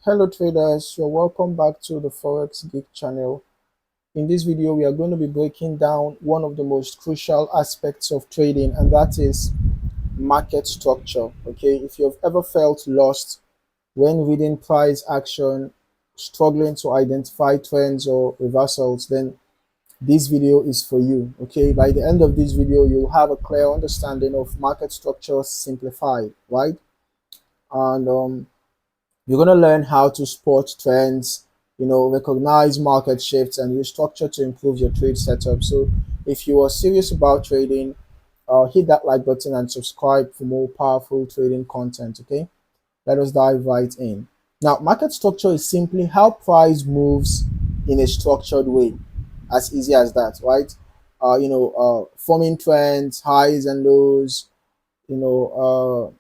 Hello traders, you're welcome back to the Forex Geek channel. In this video, we are going to be breaking down one of the most crucial aspects of trading, and that is market structure. Okay, if you've ever felt lost when reading price action, struggling to identify trends or reversals, then this video is for you. Okay, by the end of this video, you'll have a clear understanding of market structure simplified, right? And you're going to learn how to spot trends, recognize market shifts, and use structure to improve your trade setup. So if you are serious about trading, hit that like button and subscribe for more powerful trading content. Okay, let us dive right in. Now, market structure is simply how price moves in a structured way, as easy as that, right? Forming trends, highs and lows, you know,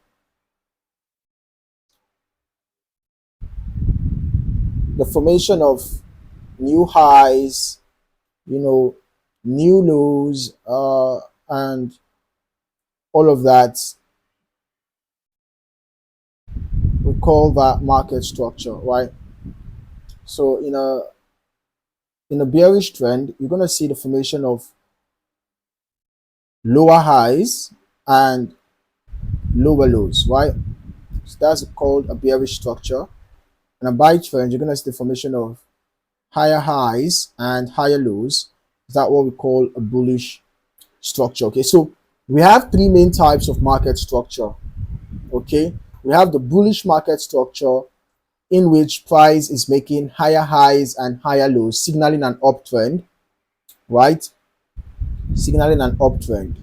the formation of new highs, you know, new lows, and all of that. We call that market structure, right? So in a bearish trend, you're gonna see the formation of lower highs and lower lows, right? So that's called a bearish structure. In a buy trend, you're gonna see the formation of higher highs and higher lows. Is that what we call a bullish structure? Okay, so we have three main types of market structure. Okay, we have the bullish market structure, in which price is making higher highs and higher lows, signaling an uptrend, right? Signaling an uptrend.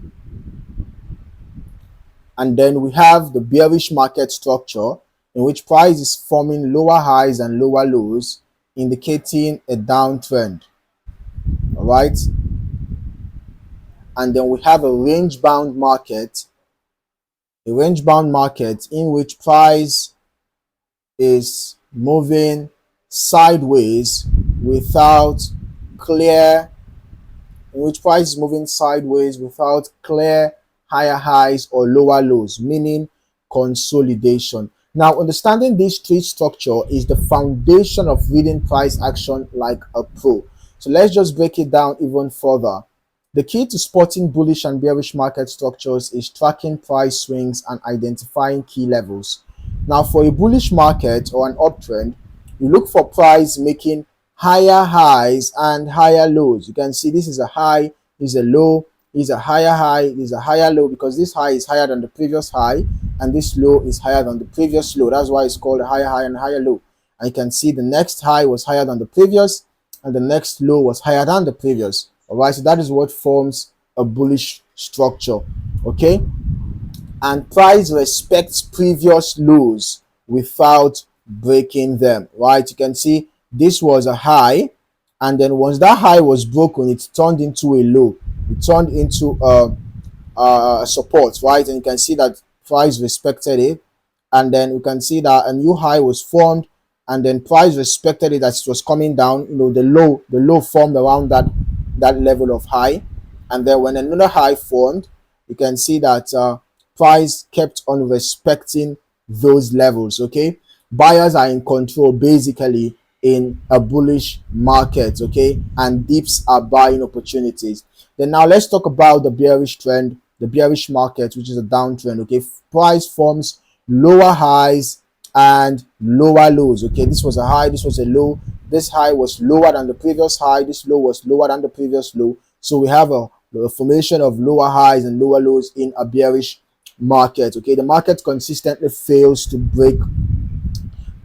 And then we have the bearish market structure, in which price is forming lower highs and lower lows, indicating a downtrend. All right. And then we have a range bound market, in which price is moving sideways without clear clear higher highs or lower lows, meaning consolidation. Now, understanding this trade structure is the foundation of reading price action like a pro. So let's just break it down even further. The key to spotting bullish and bearish market structures is tracking price swings and identifying key levels. Now, for a bullish market or an uptrend, you look for price making higher highs and higher lows. You can see this is a high, this is a low, this is a higher high, this is a higher low, because this high is higher than the previous high and this low is higher than the previous low. That's why it's called a higher high and higher low. And you can see the next high was higher than the previous and the next low was higher than the previous. All right, so that is what forms a bullish structure. Okay, and price respects previous lows without breaking them, right? You can see this was a high, and then once that high was broken, it turned into a low. It turned into a support, right? And you can see that price respected it, and then you can see that a new high was formed, and then price respected it as it was coming down. The low formed around that level of high, and then when another high formed, you can see that price kept on respecting those levels. Okay, buyers are in control basically in a bullish market. Okay, and dips are buying opportunities. Then now let's talk about the bearish trend, the bearish market, which is a downtrend. Okay, price forms lower highs and lower lows. Okay, this was a high, this was a low, this high was lower than the previous high, this low was lower than the previous low. So we have a formation of lower highs and lower lows in a bearish market. Okay, the market consistently fails to break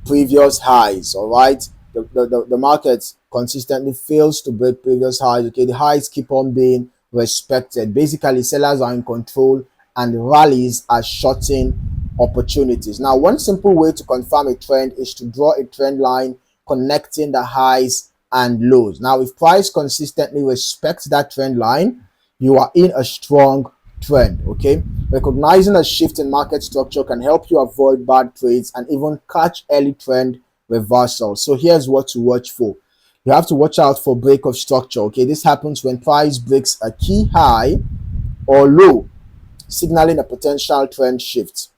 previous highs. All right, the market consistently fails to break previous highs. Okay, the highs keep on being respected. Basically, sellers are in control and rallies are shorting opportunities. Now, one simple way to confirm a trend is to draw a trend line connecting the highs and lows. Now, if price consistently respects that trend line, you are in a strong trend. Okay, recognizing a shift in market structure can help you avoid bad trades and even catch early trend reversals. So here's what to watch for. You have to watch out for break of structure. Okay, this happens when price breaks a key high or low, signaling a potential trend shift.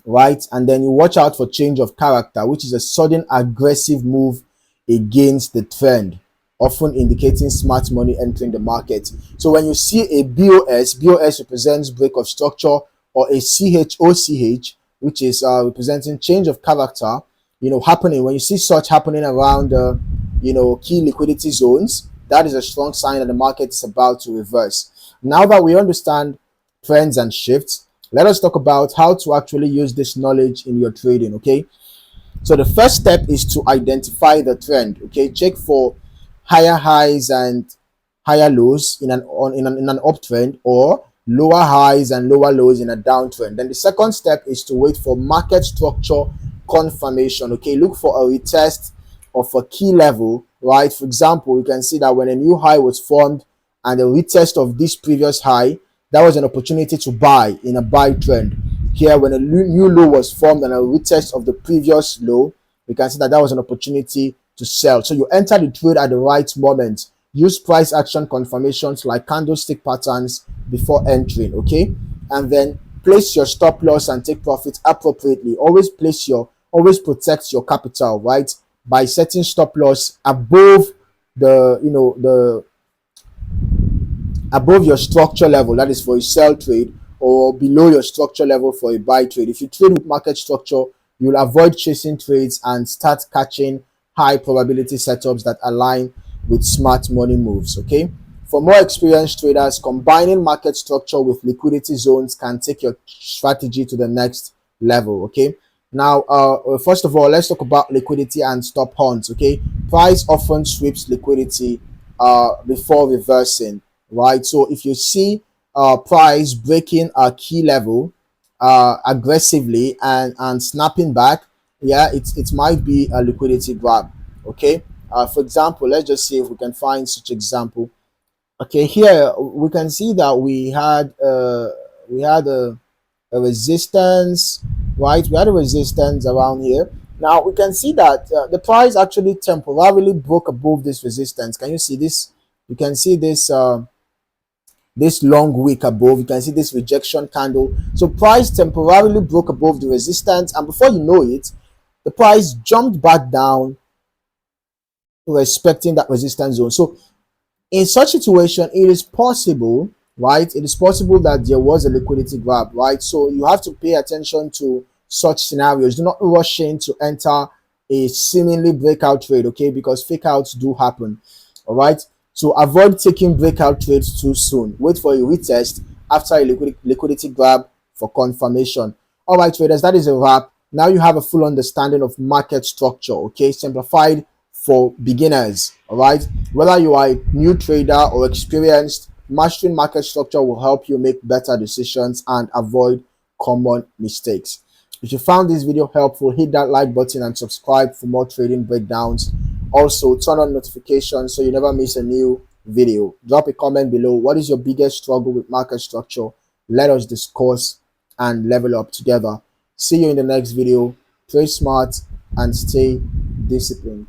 right? And then you watch out for change of character, which is a sudden aggressive move against the trend, often indicating smart money entering the market. So when you see a BOS represents break of structure, or a CHOCH, which is representing change of character, happening. When you see such happening around key liquidity zones, that is a strong sign that the market is about to reverse. Now that we understand trends and shifts, let us talk about how to actually use this knowledge in your trading. Okay, so the first step is to identify the trend. Okay, check for higher highs and higher lows in an uptrend, or lower highs and lower lows in a downtrend. Then the second step is to wait for market structure confirmation. Okay, look for a retest of a key level, right? For example, you can see that when a new high was formed and a retest of this previous high, that was an opportunity to buy in a buy trend. Here, when a new low was formed and a retest of the previous low, we can see that that was an opportunity to sell. So you enter the trade at the right moment. Use price action confirmations like candlestick patterns before entering, okay? And then place your stop loss and take profit appropriately. Always protect your capital, right? By setting stop loss above the above your structure level, that is for a sell trade, or below your structure level for a buy trade. If you trade with market structure, you'll avoid chasing trades and start catching high probability setups that align with smart money moves. Okay, for more experienced traders, combining market structure with liquidity zones can take your strategy to the next level. Okay, now first of all, let's talk about liquidity and stop hunts. Okay, price often sweeps liquidity before reversing, right? So if you see price breaking a key level aggressively and snapping back, yeah, it might be a liquidity grab. Okay, for example, let's just see if we can find such example. Okay, here we can see that we had a resistance, right? We had a resistance around here. Now we can see that the price actually temporarily broke above this resistance. Can you see this? You can see this long wick above. You can see this rejection candle. So price temporarily broke above the resistance, and before you know it, the price jumped back down, respecting that resistance zone. So in such situation, it is possible, right? It is possible that there was a liquidity grab, right? So you have to pay attention to such scenarios. Do not rush in to enter a seemingly breakout trade, okay? Because fake outs do happen, all right? So avoid taking breakout trades too soon. Wait for a retest after a liquidity grab for confirmation. All right, traders, that is a wrap. Now you have a full understanding of market structure, okay? Simplified for beginners, all right? Whether you are a new trader or experienced, mastering market structure will help you make better decisions and avoid common mistakes. If you found this video helpful, hit that like button and subscribe for more trading breakdowns. Also, turn on notifications so you never miss a new video. Drop a comment below. What is your biggest struggle with market structure? Let us discuss and level up together. See you in the next video. Trade smart and stay disciplined.